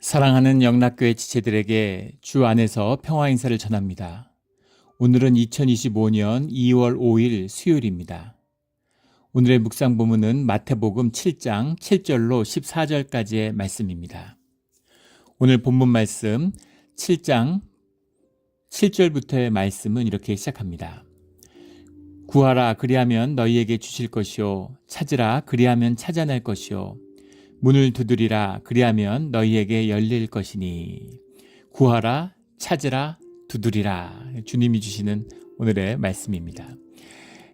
사랑하는 영락교회 지체들에게 주 안에서 평화 인사를 전합니다. 오늘은 2025년 2월 5일 수요일입니다. 오늘의 묵상 본문은 마태복음 7장 7절로 14절까지의 말씀입니다. 오늘 본문 말씀 7장 7절부터의 말씀은 이렇게 시작합니다. 구하라 그리하면 너희에게 주실 것이요 찾으라 그리하면 찾아낼 것이요 문을 두드리라 그리하면 너희에게 열릴 것이니 구하라 찾으라 두드리라 주님이 주시는 오늘의 말씀입니다.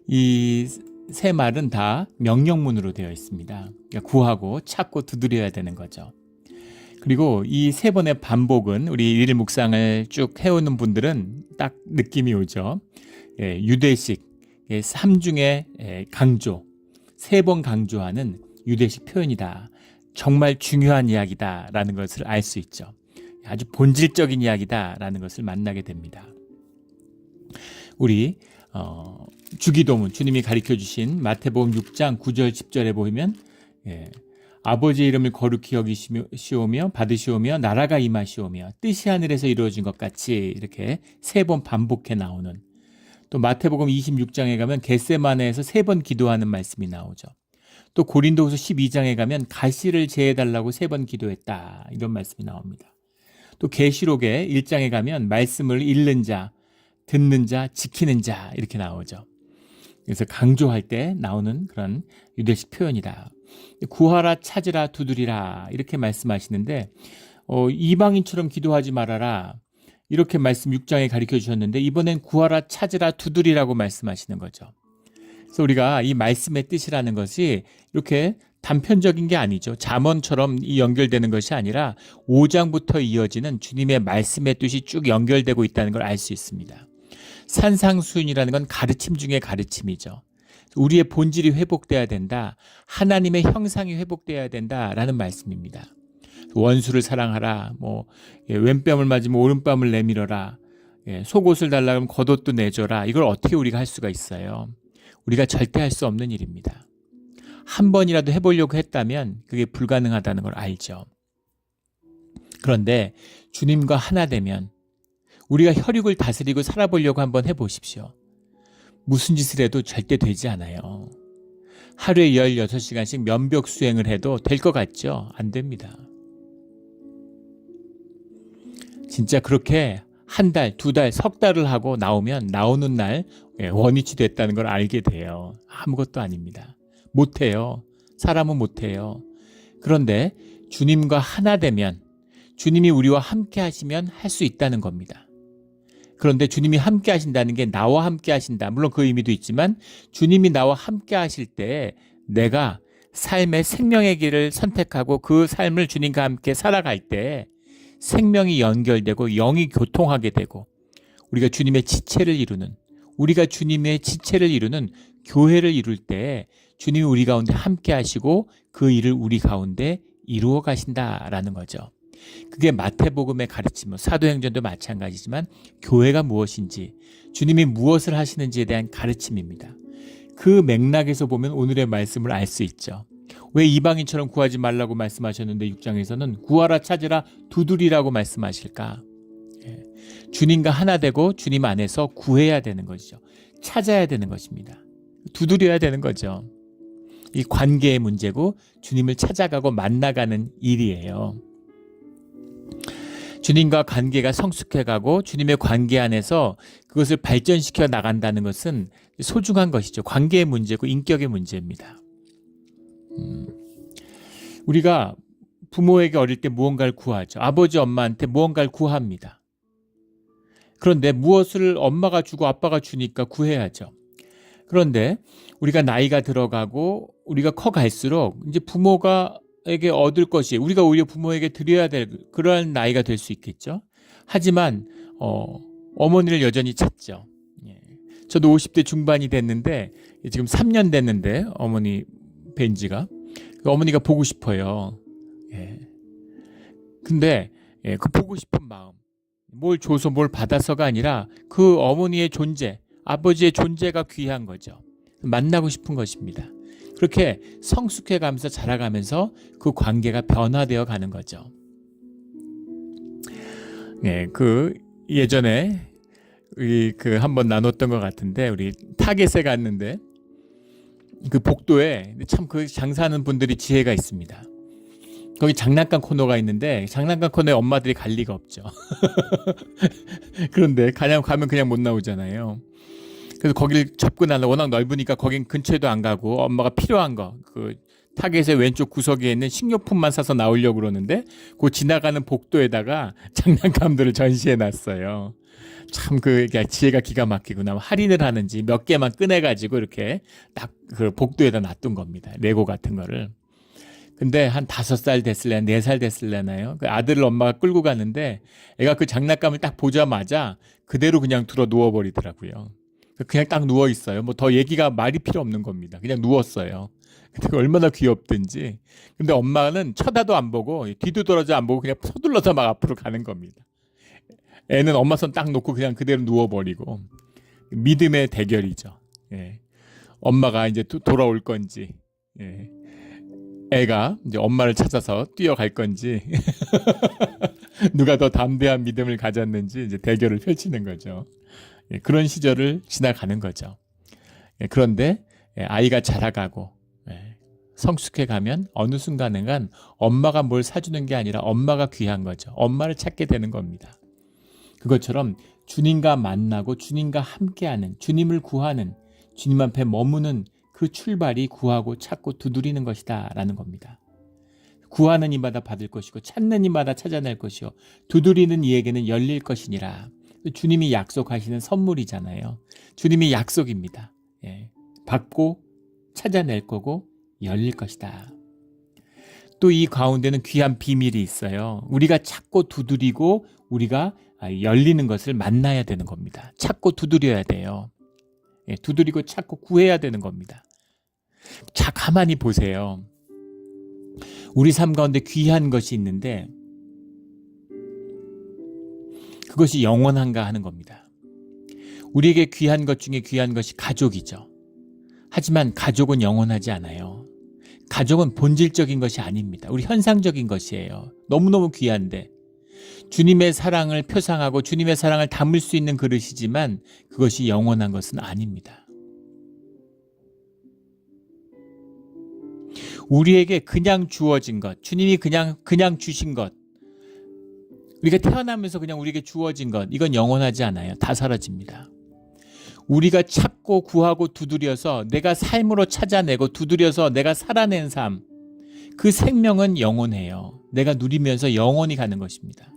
이 세 말은 다 명령문으로 되어 있습니다. 그러니까 구하고 찾고 두드려야 되는 거죠. 그리고 이 세 번의 반복은 우리 일일 묵상을 쭉 해오는 분들은 딱 느낌이 오죠. 유대식 삼중의 강조, 세 번 강조하는 유대식 표현이다. 정말 중요한 이야기다라는 것을 알 수 있죠. 아주 본질적인 이야기다라는 것을 만나게 됩니다. 우리 주기도문 주님이 가르쳐 주신 마태복음 6장 9절 10절에 보면 아버지의 이름을 거룩히 여기시오며 받으시오며 나라가 임하시오며 뜻이 하늘에서 이루어진 것 같이 이렇게 세 번 반복해 나오는, 또 마태복음 26장에 가면 겟세마네에서 세 번 기도하는 말씀이 나오죠. 또 고린도후서 12장에 가면 가시를 제해달라고 세 번 기도했다 이런 말씀이 나옵니다. 또 계시록의 1장에 가면 말씀을 읽는 자, 듣는 자, 지키는 자 이렇게 나오죠. 그래서 강조할 때 나오는 그런 유대식 표현이다. 구하라 찾으라 두드리라 이렇게 말씀하시는데 이방인처럼 기도하지 말아라 이렇게 말씀 6장에 가르쳐 주셨는데 이번엔 구하라 찾으라 두드리라고 말씀하시는 거죠. 그래서 우리가 이 말씀의 뜻이라는 것이 이렇게 단편적인 게 아니죠. 잠언처럼 연결되는 것이 아니라 5장부터 이어지는 주님의 말씀의 뜻이 쭉 연결되고 있다는 걸 알 수 있습니다. 산상수훈이라는 건 가르침 중에 가르침이죠. 우리의 본질이 회복돼야 된다. 하나님의 형상이 회복돼야 된다라는 말씀입니다. 원수를 사랑하라. 왼뺨을 맞으면 오른뺨을 내밀어라. 속옷을 달라 그러면 겉옷도 내줘라. 이걸 어떻게 우리가 할 수가 있어요? 우리가 절대 할 수 없는 일입니다. 한 번이라도 해보려고 했다면 그게 불가능하다는 걸 알죠. 그런데 주님과 하나 되면 우리가 혈육을 다스리고 살아보려고 한번 해보십시오. 무슨 짓을 해도 절대 되지 않아요. 하루에 16시간씩 면벽 수행을 해도 될 것 같죠? 안 됩니다. 진짜 그렇게 한 달, 두 달, 석 달을 하고 나오면 나오는 날 원위치 됐다는 걸 알게 돼요. 아무것도 아닙니다. 못해요. 사람은 못해요. 그런데 주님과 하나 되면, 주님이 우리와 함께 하시면 할 수 있다는 겁니다. 그런데 주님이 함께 하신다는 게 나와 함께 하신다. 물론 그 의미도 있지만 주님이 나와 함께 하실 때 내가 삶의 생명의 길을 선택하고 그 삶을 주님과 함께 살아갈 때 생명이 연결되고 영이 교통하게 되고 우리가 주님의 지체를 이루는, 우리가 주님의 지체를 이루는 교회를 이룰 때 주님이 우리 가운데 함께 하시고 그 일을 우리 가운데 이루어 가신다라는 거죠. 그게 마태복음의 가르침, 사도행전도 마찬가지지만 교회가 무엇인지, 주님이 무엇을 하시는지에 대한 가르침입니다. 그 맥락에서 보면 오늘의 말씀을 알 수 있죠. 왜 이방인처럼 구하지 말라고 말씀하셨는데 6장에서는 구하라 찾으라 두드리라고 말씀하실까? 주님과 하나 되고 주님 안에서 구해야 되는 것이죠. 찾아야 되는 것입니다. 두드려야 되는 거죠. 이 관계의 문제고 주님을 찾아가고 만나가는 일이에요. 주님과 관계가 성숙해가고 주님의 관계 안에서 그것을 발전시켜 나간다는 것은 소중한 것이죠. 관계의 문제고 인격의 문제입니다. 우리가 부모에게 어릴 때 무언가를 구하죠. 아버지, 엄마한테 무언가를 구합니다. 그런데 무엇을 엄마가 주고 아빠가 주니까 구해야죠. 그런데 우리가 나이가 들어가고 우리가 커갈수록 이제 부모에게 얻을 것이 우리가 오히려 부모에게 드려야 될 그러한 나이가 될 수 있겠죠. 하지만 어머니를 여전히 찾죠. 저도 50대 중반이 됐는데 지금 3년 됐는데 어머니 뵌 지가 어머니가 보고 싶어요. 근데 그 보고 싶은 마음, 뭘 줘서 뭘 받아서가 아니라 그 어머니의 존재, 아버지의 존재가 귀한 거죠. 만나고 싶은 것입니다. 그렇게 성숙해가면서 자라가면서 그 관계가 변화되어 가는 거죠. 예, 예전에 한번 나눴던 것 같은데 우리 타겟에 갔는데 그 복도에 참 장사하는 분들이 지혜가 있습니다. 거기 장난감 코너가 있는데 장난감 코너에 엄마들이 갈 리가 없죠. 그런데 가면 그냥 못 나오잖아요. 그래서 거기를 접근하려 워낙 넓으니까 거긴 근처에도 안 가고 엄마가 필요한 거 타겟의 왼쪽 구석에 있는 식료품만 사서 나오려고 그러는데 그 지나가는 복도에다가 장난감들을 전시해 놨어요. 참 지혜가 기가 막히구나. 할인을 하는지 몇 개만 꺼내가지고 이렇게 딱 그 복도에다 놔둔 겁니다. 레고 같은 거를. 근데 한 5살 됐을래나 4살 됐을래나요? 그 아들을 엄마가 끌고 가는데 애가 그 장난감을 딱 보자마자 그대로 그냥 들어 누워버리더라고요. 그냥 딱 누워 있어요. 뭐 더 말이 필요 없는 겁니다. 그냥 누웠어요. 근데 얼마나 귀엽든지. 근데 엄마는 쳐다도 안 보고 뒤도 돌아서 안 보고 그냥 서둘러서 막 앞으로 가는 겁니다. 애는 엄마 손 딱 놓고 그냥 그대로 누워버리고. 믿음의 대결이죠. 예. 엄마가 이제 돌아올 건지, 예. 애가 이제 엄마를 찾아서 뛰어갈 건지, 누가 더 담대한 믿음을 가졌는지 이제 대결을 펼치는 거죠. 예. 그런 시절을 지나가는 거죠. 예. 그런데 아이가 자라가고 성숙해 가면 어느 순간에는 엄마가 뭘 사주는 게 아니라 엄마가 귀한 거죠. 엄마를 찾게 되는 겁니다. 그것처럼 주님과 만나고 주님과 함께하는, 주님을 구하는, 주님 앞에 머무는 그 출발이 구하고 찾고 두드리는 것이다 라는 겁니다. 구하는 이마다 받을 것이고 찾는 이마다 찾아낼 것이요 두드리는 이에게는 열릴 것이니라. 주님이 약속하시는 선물이잖아요. 주님이 약속입니다. 예. 받고 찾아낼 거고 열릴 것이다. 또 이 가운데는 귀한 비밀이 있어요. 우리가 찾고 두드리고 우리가 열리는 것을 만나야 되는 겁니다. 찾고 두드려야 돼요. 예, 두드리고 찾고 구해야 되는 겁니다. 자, 가만히 보세요. 우리 삶 가운데 귀한 것이 있는데 그것이 영원한가 하는 겁니다. 우리에게 귀한 것 중에 귀한 것이 가족이죠. 하지만 가족은 영원하지 않아요. 가족은 본질적인 것이 아닙니다. 우리 현상적인 것이에요. 너무너무 귀한데 주님의 사랑을 표상하고 주님의 사랑을 담을 수 있는 그릇이지만 그것이 영원한 것은 아닙니다. 우리에게 그냥 주어진 것, 주님이 그냥 주신 것, 우리가 태어나면서 그냥 우리에게 주어진 것, 이건 영원하지 않아요. 다 사라집니다. 우리가 찾고 구하고 두드려서 내가 삶으로 찾아내고 두드려서 내가 살아낸 삶, 그 생명은 영원해요. 내가 누리면서 영원히 가는 것입니다.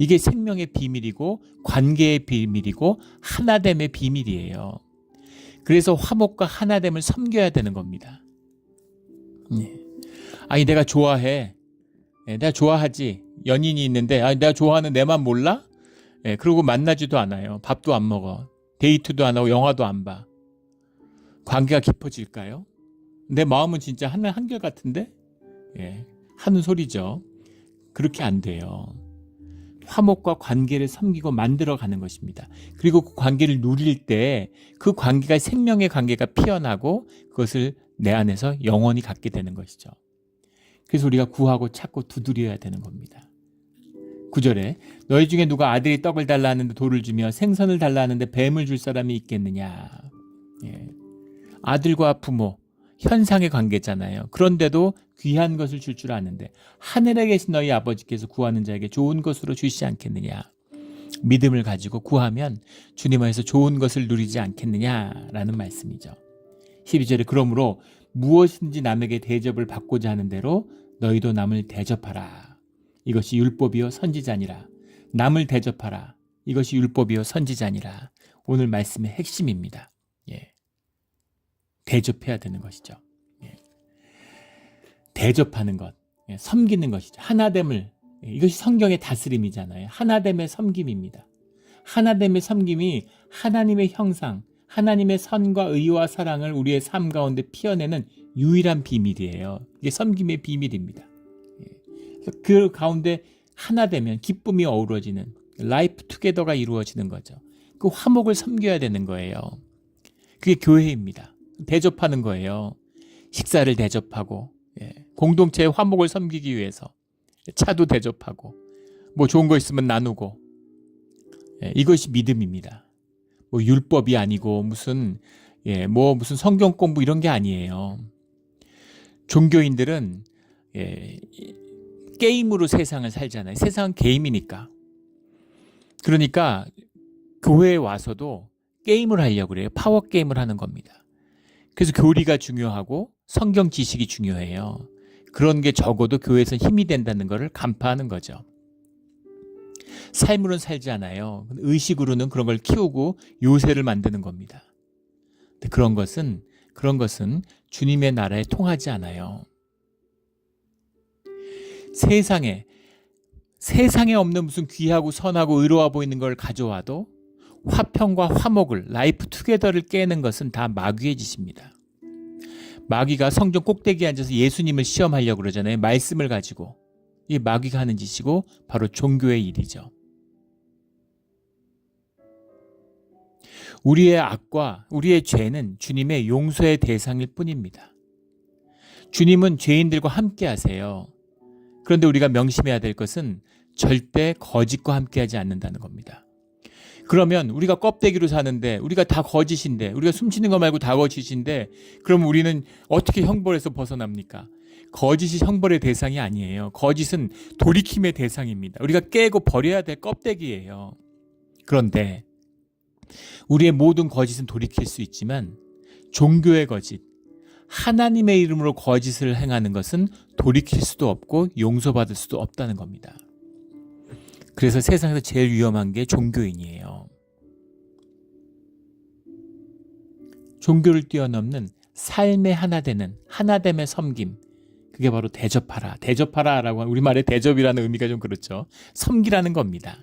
이게 생명의 비밀이고 관계의 비밀이고 하나됨의 비밀이에요. 그래서 화목과 하나됨을 섬겨야 되는 겁니다. 아니 내가 좋아해. 내가 좋아하지. 연인이 있는데 내가 좋아하는 내만 몰라? 그러고 만나지도 않아요. 밥도 안 먹어. 데이트도 안 하고 영화도 안 봐. 관계가 깊어질까요? 내 마음은 진짜 한결 같은데? 하는 소리죠. 그렇게 안 돼요. 화목과 관계를 섬기고 만들어가는 것입니다. 그리고 그 관계를 누릴 때 그 관계가 생명의 관계가 피어나고 그것을 내 안에서 영원히 갖게 되는 것이죠. 그래서 우리가 구하고 찾고 두드려야 되는 겁니다. 9절에 너희 중에 누가 아들이 떡을 달라 하는데 돌을 주며 생선을 달라 하는데 뱀을 줄 사람이 있겠느냐. 아들과 부모 현상의 관계잖아요. 그런데도 귀한 것을 줄 아는데 하늘에 계신 너희 아버지께서 구하는 자에게 좋은 것으로 주시지 않겠느냐. 믿음을 가지고 구하면 주님 안에서 좋은 것을 누리지 않겠느냐라는 말씀이죠. 12절에 그러므로 무엇인지 남에게 대접을 받고자 하는 대로 너희도 남을 대접하라. 이것이 율법이요 선지자니라. 남을 대접하라. 이것이 율법이요 선지자니라. 오늘 말씀의 핵심입니다. 대접해야 되는 것이죠. 대접하는 것, 섬기는 것이죠. 하나됨을, 이것이 성경의 다스림이잖아요. 하나됨의 섬김입니다. 하나됨의 섬김이 하나님의 형상, 하나님의 선과 의와 사랑을 우리의 삶 가운데 피어내는 유일한 비밀이에요. 이게 섬김의 비밀입니다. 그 가운데 하나 되면 기쁨이 어우러지는 라이프 투게더가 이루어지는 거죠. 그 화목을 섬겨야 되는 거예요. 그게 교회입니다. 대접하는 거예요. 식사를 대접하고 공동체의 화목을 섬기기 위해서 차도 대접하고 뭐 좋은 거 있으면 나누고, 이것이 믿음입니다. 뭐 율법이 아니고 무슨 성경 공부 이런 게 아니에요. 종교인들은 게임으로 세상을 살잖아요. 세상은 게임이니까. 그러니까 교회에 와서도 게임을 하려고 그래요. 파워 게임을 하는 겁니다. 그래서 교리가 중요하고 성경 지식이 중요해요. 그런 게 적어도 교회에서 힘이 된다는 것을 간파하는 거죠. 삶으로는 살지 않아요. 의식으로는 그런 걸 키우고 요새를 만드는 겁니다. 근데 그런 것은 주님의 나라에 통하지 않아요. 세상에 없는 무슨 귀하고 선하고 의로워 보이는 걸 가져와도 화평과 화목을, 라이프 투게더를 깨는 것은 다 마귀의 짓입니다. 마귀가 성전 꼭대기에 앉아서 예수님을 시험하려고 그러잖아요. 말씀을 가지고. 이 마귀가 하는 짓이고 바로 종교의 일이죠. 우리의 악과 우리의 죄는 주님의 용서의 대상일 뿐입니다. 주님은 죄인들과 함께 하세요. 그런데 우리가 명심해야 될 것은 절대 거짓과 함께하지 않는다는 겁니다. 그러면 우리가 껍데기로 사는데 우리가 다 거짓인데 우리가 숨쉬는 거 말고 다 거짓인데 그럼 우리는 어떻게 형벌에서 벗어납니까? 거짓이 형벌의 대상이 아니에요. 거짓은 돌이킴의 대상입니다. 우리가 깨고 버려야 될 껍데기예요. 그런데 우리의 모든 거짓은 돌이킬 수 있지만 종교의 거짓, 하나님의 이름으로 거짓을 행하는 것은 돌이킬 수도 없고 용서받을 수도 없다는 겁니다. 그래서 세상에서 제일 위험한 게 종교인이에요. 종교를 뛰어넘는 삶의 하나됨의 섬김, 그게 바로 대접하라라고 하는 우리말의 대접이라는 의미가 좀 그렇죠. 섬기라는 겁니다.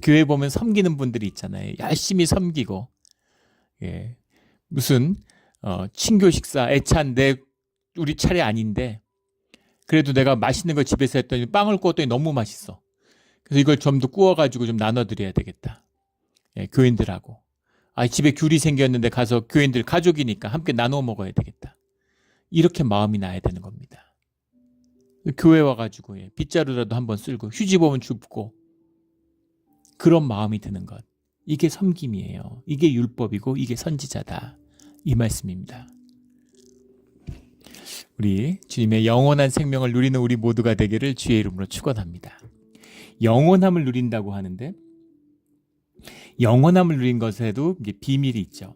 교회 보면 섬기는 분들이 있잖아요. 열심히 섬기고 무슨 친교 식사 애찬 우리 차례 아닌데 그래도 내가 맛있는 거 집에서 했더니 빵을 구웠더니 너무 맛있어. 그래서 이걸 좀 더 구워가지고 좀 나눠드려야 되겠다. 교인들하고. 집에 귤이 생겼는데 가서 교인들 가족이니까 함께 나눠 먹어야 되겠다. 이렇게 마음이 나야 되는 겁니다. 교회 와가지고 빗자루라도 한번 쓸고 휴지 보면 줍고 그런 마음이 드는 것. 이게 섬김이에요. 이게 율법이고 이게 선지자다. 이 말씀입니다. 우리 주님의 영원한 생명을 누리는 우리 모두가 되기를 주의 이름으로 축원합니다. 영원함을 누린다고 하는데 영원함을 누린 것에도 이제 비밀이 있죠.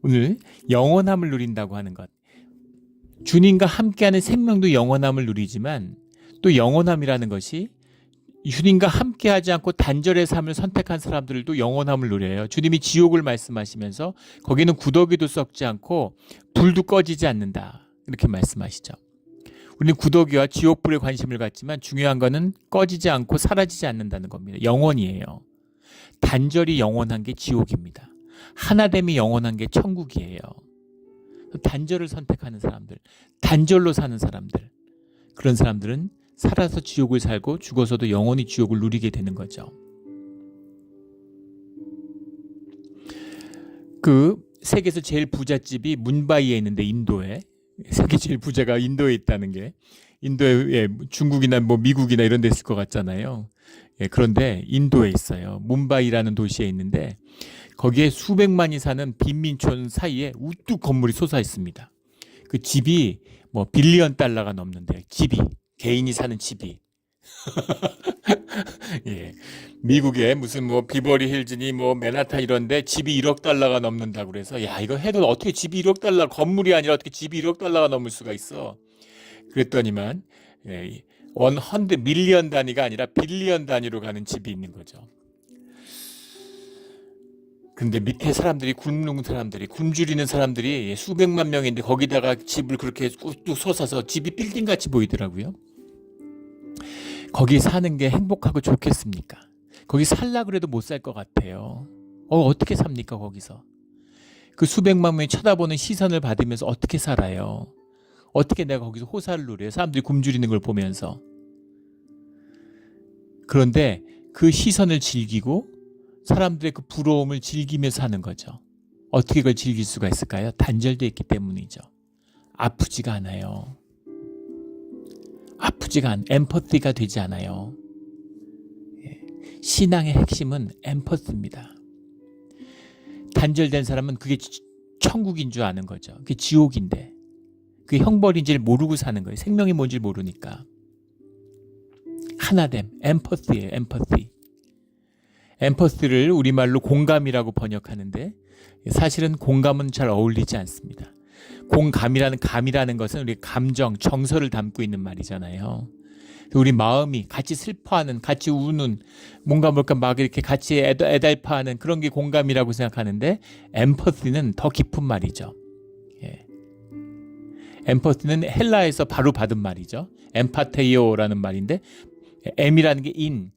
오늘 영원함을 누린다고 하는 것. 주님과 함께하는 생명도 영원함을 누리지만 또 영원함이라는 것이 주님과 함께하지 않고 단절의 삶을 선택한 사람들도 영원함을 누려요. 주님이 지옥을 말씀하시면서 거기는 구더기도 썩지 않고 불도 꺼지지 않는다. 이렇게 말씀하시죠. 우리는 구더기와 지옥불에 관심을 갖지만 중요한 것은 꺼지지 않고 사라지지 않는다는 겁니다. 영원이에요. 단절이 영원한 게 지옥입니다. 하나됨이 영원한 게 천국이에요. 단절을 선택하는 사람들, 단절로 사는 사람들, 그런 사람들은 살아서 지옥을 살고 죽어서도 영원히 지옥을 누리게 되는 거죠. 그 세계에서 제일 부잣집이 문바이에 있는데 인도에 세계 제일 부자가 인도에 있다는 게 인도에 중국이나 미국이나 이런 데 있을 것 같잖아요. 그런데 인도에 있어요. 문바이라는 도시에 있는데 거기에 수백만이 사는 빈민촌 사이에 우뚝 건물이 솟아 있습니다. 그 집이 빌리언 달러가 넘는데 개인이 사는 집이 미국에 무슨 비버리 힐즈니 맨하탄 이런데 집이 1억 달러가 넘는다고 그래서 이거 해도 어떻게 집이 1억 달러 건물이 아니라 어떻게 집이 1억 달러가 넘을 수가 있어. 그랬더니만 100 밀리언 단위가 아니라 빌리언 단위로 가는 집이 있는 거죠. 근데 밑에 사람들이 굶주리는 사람들이 수백만 명인데 거기다가 집을 그렇게 뚝뚝 솟아서 집이 빌딩같이 보이더라고요. 거기 사는 게 행복하고 좋겠습니까? 거기 살라 그래도 못 살 것 같아요. 어떻게 삽니까 거기서? 그 수백만 명이 쳐다보는 시선을 받으면서 어떻게 살아요? 어떻게 내가 거기서 호사를 누려요? 사람들이 굶주리는 걸 보면서. 그런데 그 시선을 즐기고 사람들의 그 부러움을 즐기면서 사는 거죠. 어떻게 그걸 즐길 수가 있을까요? 단절되어 있기 때문이죠. 아프지가 않아요. 엠퍼티가 되지 않아요. 신앙의 핵심은 엠퍼스입니다. 단절된 사람은 그게 천국인 줄 아는 거죠. 그게 지옥인데 그게 형벌인지를 모르고 사는 거예요. 생명이 뭔지 모르니까. 하나됨, 엠퍼스예요. 엠퍼시. 엠퍼스를 우리말로 공감이라고 번역하는데 사실은 공감은 잘 어울리지 않습니다. 감이라는 것은 우리 감정, 정서를 담고 있는 말이잖아요. 우리 마음이 같이 슬퍼하는, 같이 우는, 뭔가 막 이렇게 같이 애달파하는 그런 게 공감이라고 생각하는데 엠퍼시는 더 깊은 말이죠. 예. 엠퍼시는 헬라에서 바로 받은 말이죠. 엠파테이오라는 말인데 M이라는 게 인,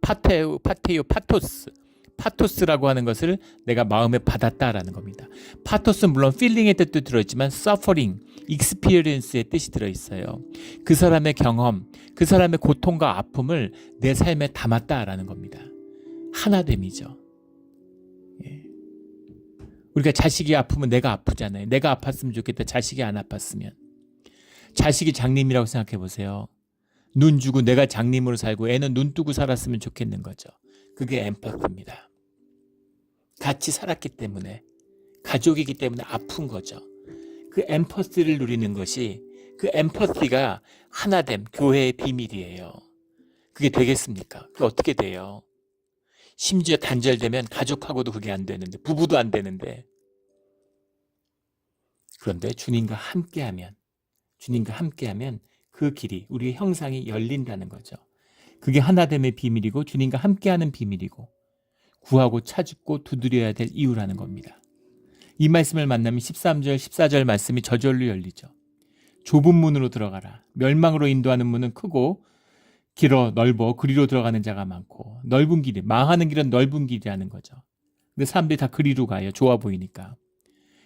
파테이오, 파토스. 파토스라고 하는 것을 내가 마음에 받았다라는 겁니다. 파토스는 물론 feeling의 뜻도 들어있지만 suffering, experience의 뜻이 들어있어요. 그 사람의 경험, 그 사람의 고통과 아픔을 내 삶에 담았다라는 겁니다. 하나됨이죠. 예. 우리가 자식이 아프면 내가 아프잖아요. 내가 아팠으면 좋겠다. 자식이 안 아팠으면. 자식이 장님이라고 생각해 보세요. 눈 주고 내가 장님으로 살고 애는 눈 뜨고 살았으면 좋겠는 거죠. 그게 엠파티입니다. 같이 살았기 때문에, 가족이기 때문에 아픈 거죠. 그 엠퍼시를 누리는 것이, 그 엠퍼시가 하나됨, 교회의 비밀이에요. 그게 되겠습니까? 그게 어떻게 돼요? 심지어 단절되면 가족하고도 그게 안 되는데, 부부도 안 되는데. 그런데 주님과 함께하면 그 길이, 우리의 형상이 열린다는 거죠. 그게 하나됨의 비밀이고 주님과 함께하는 비밀이고 구하고 찾고 두드려야 될 이유라는 겁니다. 이 말씀을 만나면 13절, 14절 말씀이 저절로 열리죠. 좁은 문으로 들어가라. 멸망으로 인도하는 문은 크고 길어 넓어 그리로 들어가는 자가 많고 넓은 길이, 망하는 길은 넓은 길이라는 거죠. 근데 사람들이 다 그리로 가요. 좋아 보이니까.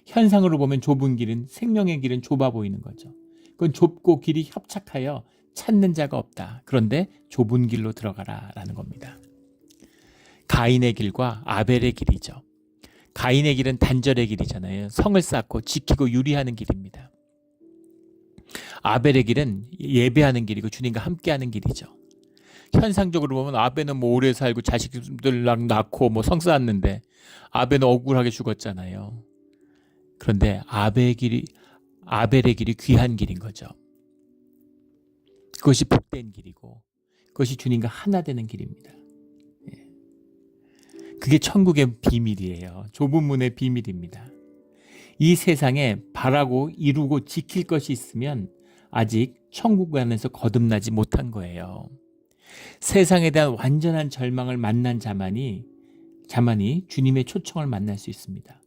현상으로 보면 좁은 길은, 생명의 길은 좁아 보이는 거죠. 그건 좁고 길이 협착하여 찾는 자가 없다. 그런데 좁은 길로 들어가라 라는 겁니다. 가인의 길과 아벨의 길이죠. 가인의 길은 단절의 길이잖아요. 성을 쌓고 지키고 유리하는 길입니다. 아벨의 길은 예배하는 길이고 주님과 함께하는 길이죠. 현상적으로 보면 아벨은 오래 살고 자식들 낳고 성 쌓았는데 아벨은 억울하게 죽었잖아요. 그런데 아벨의 길이 귀한 길인 거죠. 그것이 복된 길이고 그것이 주님과 하나 되는 길입니다. 그게 천국의 비밀이에요. 좁은 문의 비밀입니다. 이 세상에 바라고 이루고 지킬 것이 있으면 아직 천국 안에서 거듭나지 못한 거예요. 세상에 대한 완전한 절망을 만난 자만이 주님의 초청을 만날 수 있습니다.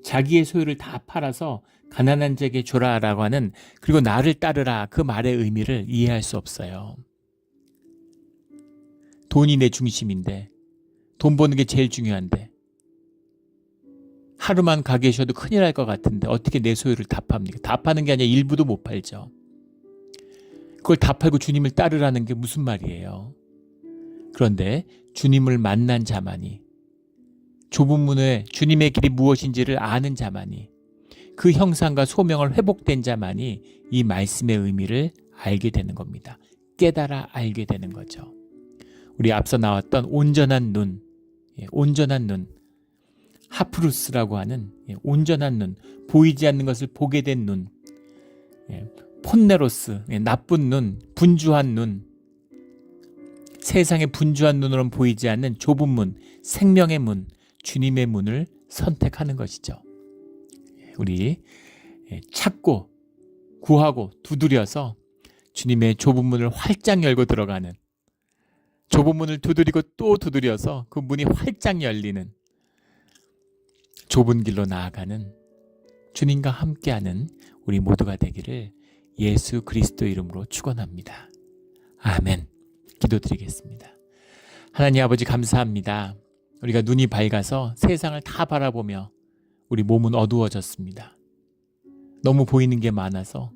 자기의 소유를 다 팔아서 가난한 자에게 줘라라고 하는, 그리고 나를 따르라 그 말의 의미를 이해할 수 없어요. 돈이 내 중심인데, 돈 버는 게 제일 중요한데, 하루만 가 계셔도 큰일 날 것 같은데 어떻게 내 소유를 다 팝니까? 다 파는 게 아니라 일부도 못 팔죠. 그걸 다 팔고 주님을 따르라는 게 무슨 말이에요? 그런데 주님을 만난 자만이, 좁은 문에 주님의 길이 무엇인지를 아는 자만이, 그 형상과 소명을 회복된 자만이 이 말씀의 의미를 알게 되는 겁니다. 깨달아 알게 되는 거죠. 우리 앞서 나왔던 온전한 눈, 하프루스라고 하는 온전한 눈, 보이지 않는 것을 보게 된 눈, 폰네로스, 나쁜 눈, 분주한 눈, 세상의 분주한 눈으로는 보이지 않는 좁은 문, 생명의 문, 주님의 문을 선택하는 것이죠. 우리 찾고 구하고 두드려서 주님의 좁은 문을 활짝 열고 들어가는, 좁은 문을 두드리고 또 두드려서 그 문이 활짝 열리는, 좁은 길로 나아가는, 주님과 함께하는 우리 모두가 되기를 예수 그리스도 이름으로 축원합니다. 아멘. 기도드리겠습니다. 하나님 아버지 감사합니다. 우리가 눈이 밝아서 세상을 다 바라보며 우리 몸은 어두워졌습니다. 너무 보이는 게 많아서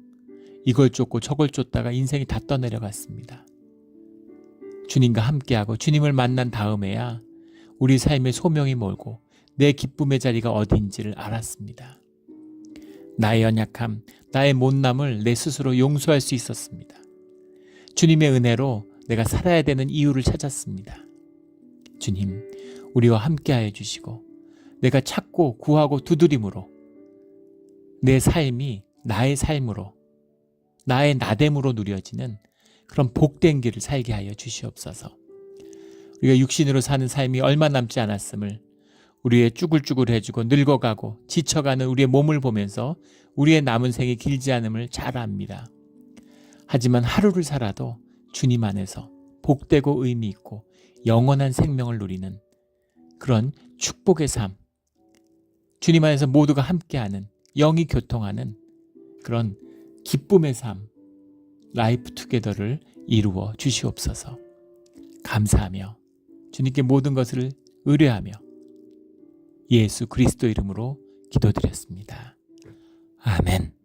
이걸 쫓고 저걸 쫓다가 인생이 다 떠내려갔습니다. 주님과 함께하고 주님을 만난 다음에야 우리 삶의 소명이 뭘고 내 기쁨의 자리가 어디인지를 알았습니다. 나의 연약함, 나의 못남을 내 스스로 용서할 수 있었습니다. 주님의 은혜로 내가 살아야 되는 이유를 찾았습니다. 주님, 우리와 함께하여 주시고 내가 찾고 구하고 두드림으로 내 삶이 나의 삶으로, 나의 나됨으로 누려지는 그런 복된 길을 살게 하여 주시옵소서. 우리가 육신으로 사는 삶이 얼마 남지 않았음을, 우리의 쭈글쭈글해지고 늙어가고 지쳐가는 우리의 몸을 보면서 우리의 남은 생이 길지 않음을 잘 압니다. 하지만 하루를 살아도 주님 안에서 복되고 의미 있고 영원한 생명을 누리는 그런 축복의 삶, 주님 안에서 모두가 함께하는, 영이 교통하는 그런 기쁨의 삶, 라이프 투게더를 이루어 주시옵소서. 감사하며 주님께 모든 것을 의뢰하며 예수 그리스도 이름으로 기도드렸습니다. 아멘.